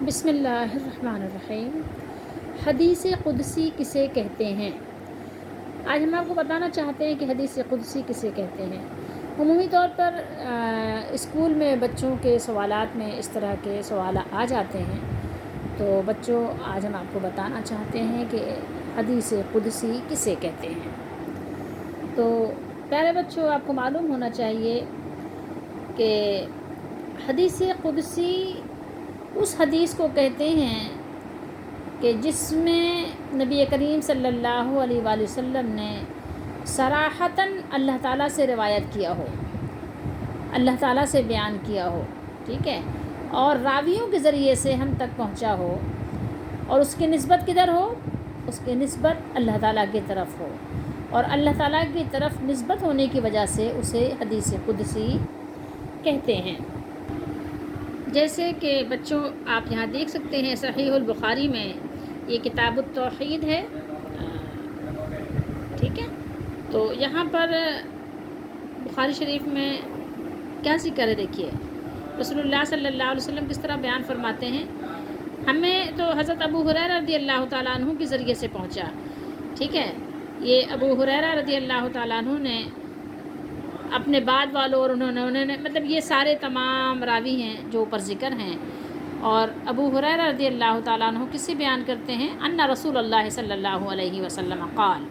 بسم اللہ الرحمن الرحیم۔ حدیث قدسی کسے کہتے ہیں؟ آج ہم آپ کو بتانا چاہتے ہیں کہ حدیث قدسی کسے کہتے ہیں۔ عمومی طور پر اسکول میں بچوں کے سوالات میں اس طرح کے سوال آ جاتے ہیں، تو بچوں آج ہم آپ کو بتانا چاہتے ہیں کہ حدیث قدسی کسے کہتے ہیں۔ تو پیارے بچوں، آپ کو معلوم ہونا چاہیے کہ حدیث قدسی اس حدیث کو کہتے ہیں کہ جس میں نبی کریم صلی اللہ علیہ وآلہ وسلم نے صراحتاً اللہ تعالیٰ سے روایت کیا ہو، اللہ تعالیٰ سے بیان کیا ہو، ٹھیک ہے، اور راویوں کے ذریعے سے ہم تک پہنچا ہو، اور اس کی نسبت کدھر ہو؟ اس کی نسبت اللہ تعالیٰ کی طرف ہو، اور اللہ تعالیٰ کی طرف نسبت ہونے کی وجہ سے اسے حدیث قدسی کہتے ہیں۔ جیسے کہ بچوں آپ یہاں دیکھ سکتے ہیں صحیح البخاری میں یہ کتاب التوحید ہے، ٹھیک ہے، تو یہاں پر بخاری شریف میں کیا ذکر ہے؟ دیکھیے رسول اللہ صلی اللہ علیہ وسلم کس طرح بیان فرماتے ہیں۔ ہمیں تو حضرت ابو ہریرہ رضی اللہ تعالیٰ عنہ کے ذریعے سے پہنچا، ٹھیک ہے، یہ ابو ہریرہ رضی اللہ تعالیٰ عنہ نے اپنے بعد والوں اور انہوں نے مطلب یہ سارے تمام راوی ہیں جو اوپر ذکر ہیں، اور ابو ہریرہ رضی اللہ تعالیٰ عنہ کس سے بیان کرتے ہیں؟ ان رسول اللہ صلی اللہ علیہ وسلم قال،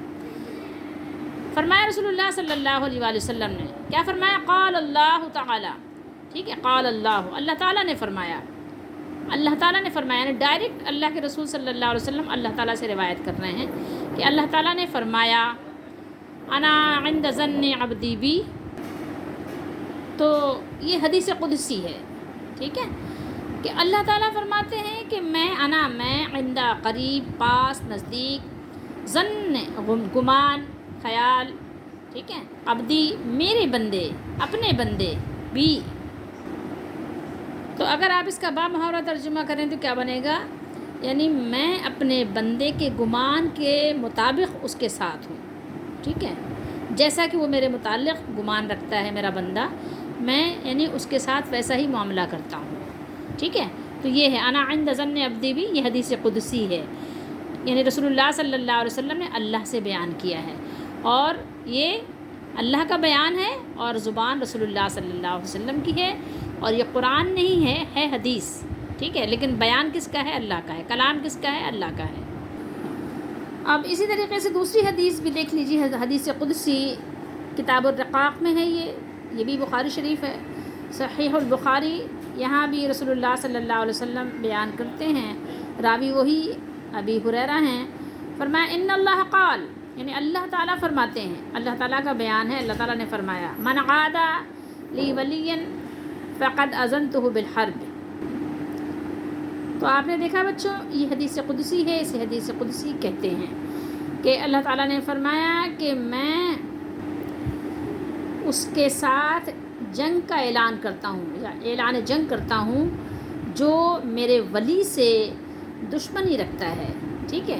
فرمایا رسول اللہ صلی اللہ علیہ وآلہ وسلم نے کیا فرمایا؟ قال اللہ تعالیٰ، ٹھیک ہے، قال اللہ تعالیٰ نے فرمایا، اللہ تعالیٰ نے فرمایا، یعنی ڈائریکٹ اللہ کے رسول صلی اللہ علیہ وسلم اللہ تعالیٰ سے روایت کر رہے ہیں کہ اللہ تعالیٰ نے فرمایا انا عند ظن عبدی بی، تو یہ حدیث قدسی ہے، ٹھیک ہے، کہ اللہ تعالیٰ فرماتے ہیں کہ میں عندہ قریب، پاس، نزدیک، ظن گمان، خیال، ٹھیک ہے، عبدی میرے بندے، اپنے بندے، بھی، تو اگر آپ اس کا با محاورہ ترجمہ کریں تو کیا بنے گا؟ یعنی میں اپنے بندے کے گمان کے مطابق اس کے ساتھ ہوں، ٹھیک ہے، جیسا کہ وہ میرے متعلق گمان رکھتا ہے میرا بندہ، میں یعنی اس کے ساتھ ویسا ہی معاملہ کرتا ہوں، ٹھیک ہے، تو یہ ہے انا عند ظن عبدی بھی، یہ حدیث قدسی ہے، یعنی رسول اللہ صلی اللہ علیہ وسلم نے اللہ سے بیان کیا ہے، اور یہ اللہ کا بیان ہے اور زبان رسول اللہ صلی اللہ علیہ وسلم کی ہے، اور یہ قرآن نہیں ہے حدیث، ٹھیک ہے، لیکن بیان کس کا ہے؟ اللہ کا ہے، کلام کس کا ہے؟ اللہ کا ہے۔ اب اسی طریقے سے دوسری حدیث بھی دیکھ لیجیے، حدیث قدسی کتاب الرقاق میں ہے، یہ بھی بخاری شریف ہے، صحیح البخاری، یہاں بھی رسول اللہ صلی اللہ علیہ وسلم بیان کرتے ہیں، راوی وہی ابی ہریرہ ہیں، فرمایا ان اللہ قال، یعنی اللہ تعالیٰ فرماتے ہیں، اللہ تعالیٰ کا بیان ہے، اللہ تعالیٰ نے فرمایا من عاد لی ولی فقد اذنتہ بالحرب، تو آپ نے دیکھا بچوں یہ حدیث قدسی ہے، اسے حدیث قدسی کہتے ہیں کہ اللہ تعالیٰ نے فرمایا کہ میں اس کے ساتھ جنگ کا اعلان کرتا ہوں، یا اعلان جنگ کرتا ہوں جو میرے ولی سے دشمنی رکھتا ہے، ٹھیک ہے،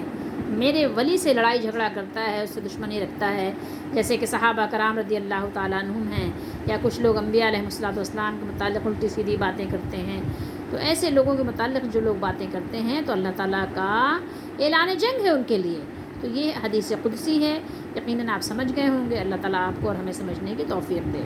میرے ولی سے لڑائی جھگڑا کرتا ہے، اس سے دشمنی رکھتا ہے، جیسے کہ صحابہ کرام رضی اللہ تعالیٰ عنہم ہیں، یا کچھ لوگ انبیاء علیہ الصلوۃ والسلام کے متعلق الٹی سیدھی باتیں کرتے ہیں، تو ایسے لوگوں کے متعلق جو لوگ باتیں کرتے ہیں تو اللہ تعالیٰ کا اعلان جنگ ہے ان کے لیے، تو یہ حدیث قدسی ہے، یقیناً آپ سمجھ گئے ہوں گے، اللہ تعالیٰ آپ کو اور ہمیں سمجھنے کی توفیق دے۔